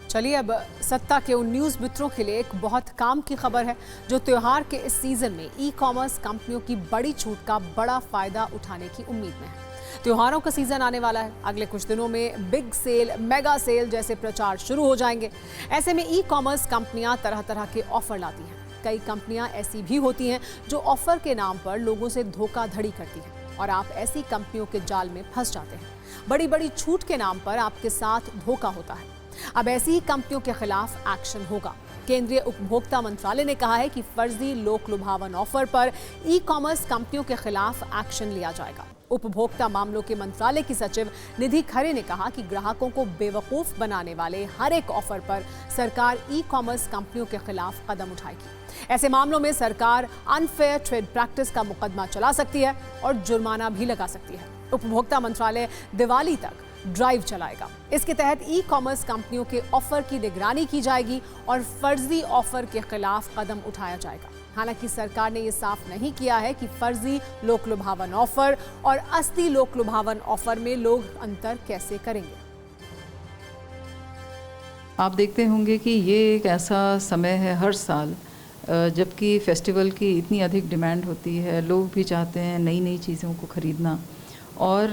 चलिए अब सत्ता के उन न्यूज़ मित्रों के लिए एक बहुत काम की खबर है जो त्योहार के इस सीजन में ई कॉमर्स कंपनियों की बड़ी छूट का बड़ा फायदा उठाने की उम्मीद में है। त्योहारों का सीजन आने वाला है। अगले कुछ दिनों में बिग सेल, मेगा सेल जैसे प्रचार शुरू हो जाएंगे। ऐसे में ई कॉमर्स कंपनियां तरह तरह के ऑफर लाती हैं। कई कंपनियां ऐसी भी होती हैं जो ऑफर के नाम पर लोगों से धोखाधड़ी करती हैं और आप ऐसी कंपनियों के जाल में फंस जाते हैं। बड़ी बड़ी छूट के नाम पर आपके साथ धोखा होता है। अब ऐसी ही कंपनियों के खिलाफ एक्शन होगा। केंद्रीय उपभोक्ता मंत्रालय ने कहा है कि फर्जी लोक लुभावन ऑफर पर ई कॉमर्स कंपनियों के खिलाफ एक्शन लिया जाएगा। उपभोक्ता मामलों के मंत्रालय की सचिव निधि खरे ने कहा कि ग्राहकों को बेवकूफ बनाने वाले हर एक ऑफर पर सरकार ई कॉमर्स कंपनियों के खिलाफ कदम उठाएगी। ऐसे मामलों में सरकार अनफेयर ट्रेड प्रैक्टिस का मुकदमा चला सकती है और जुर्माना भी लगा सकती है। उपभोक्ता मंत्रालय दिवाली तक ड्राइव चलाएगा। इसके तहत ई कॉमर्स कंपनियों के ऑफर की निगरानी की जाएगी और फर्जी ऑफर के खिलाफ कदम उठाया जाएगा। हालांकि सरकार ने यह साफ नहीं किया है कि फर्जी लोक लुभावन ऑफर और असली लोक लुभावन ऑफर में लोग अंतर कैसे करेंगे। आप देखते होंगे कि ये एक ऐसा समय है हर साल जबकि फेस्टिवल की इतनी अधिक डिमांड होती है, लोग भी चाहते हैं नई नई चीज़ों को ख़रीदना और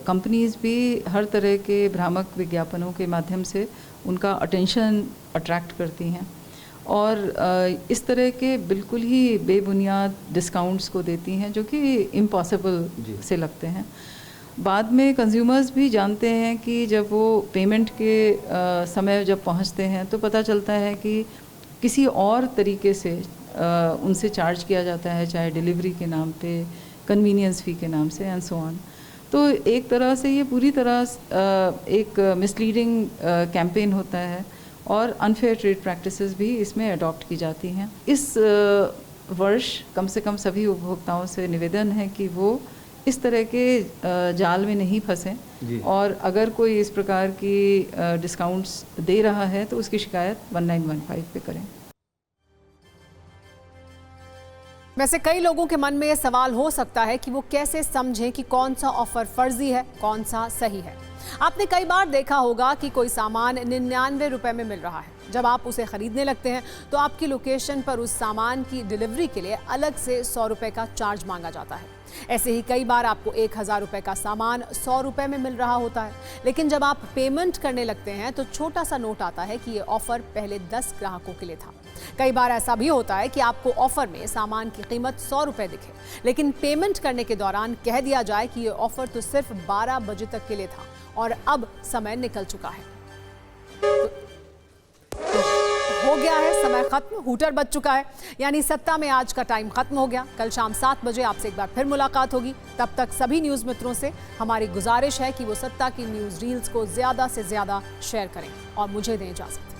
कंपनीज़ भी हर तरह के भ्रामक विज्ञापनों के माध्यम से उनका अटेंशन अट्रैक्ट करती हैं और इस तरह के बिल्कुल ही बेबुनियाद डिस्काउंट्स को देती हैं जो कि इम्पॉसिबल से लगते हैं। बाद में कंज्यूमर्स भी जानते हैं कि जब वो पेमेंट के समय जब पहुंचते हैं तो पता चलता है कि किसी और तरीके से उनसे चार्ज किया जाता है, चाहे डिलीवरी के नाम पे, कन्वीनियंस फ़ी के नाम से एंड सो ऑन। तो एक तरह से ये पूरी तरह एक मिसलीडिंग कैंपेन होता है और अनफेयर ट्रेड प्रैक्टिसेस भी इसमें अडॉप्ट की जाती हैं। इस वर्ष कम से कम सभी उपभोक्ताओं से निवेदन है कि वो इस तरह के जाल में नहीं फंसें और अगर कोई इस प्रकार की डिस्काउंट्स दे रहा है तो उसकी शिकायत 1915 पे करें। वैसे कई लोगों के मन में यह सवाल हो सकता है कि वो कैसे समझें कि कौन सा ऑफर फर्जी है, कौन सा सही है। आपने कई बार देखा होगा कि कोई सामान 99 रुपए में मिल रहा है। जब आप उसे खरीदने लगते हैं तो आपकी लोकेशन पर उस सामान की डिलीवरी के लिए अलग से 100 रुपए का चार्ज मांगा जाता है। ऐसे ही कई बार आपको 1000 रुपए का सामान 100 रुपए में मिल रहा होता है, लेकिन जब आप पेमेंट करने लगते हैं तो छोटा सा नोट आता है कि ये ऑफर पहले 10 ग्राहकों के लिए था। कई बार ऐसा भी होता है कि आपको ऑफर में सामान की कीमत 100 रुपए दिखे, लेकिन पेमेंट करने के दौरान कह दिया जाए कि ये ऑफर तो सिर्फ 12 बजे तक के लिए था और अब समय निकल चुका है। हो गया है समय खत्म, हूटर बज चुका है, यानी सत्ता में आज का टाइम खत्म हो गया। कल शाम 7 बजे आपसे एक बार फिर मुलाकात होगी। तब तक सभी न्यूज़ मित्रों से हमारी गुजारिश है कि वो सत्ता की न्यूज़ रील्स को ज़्यादा से ज़्यादा शेयर करें और मुझे दें इजाज़त।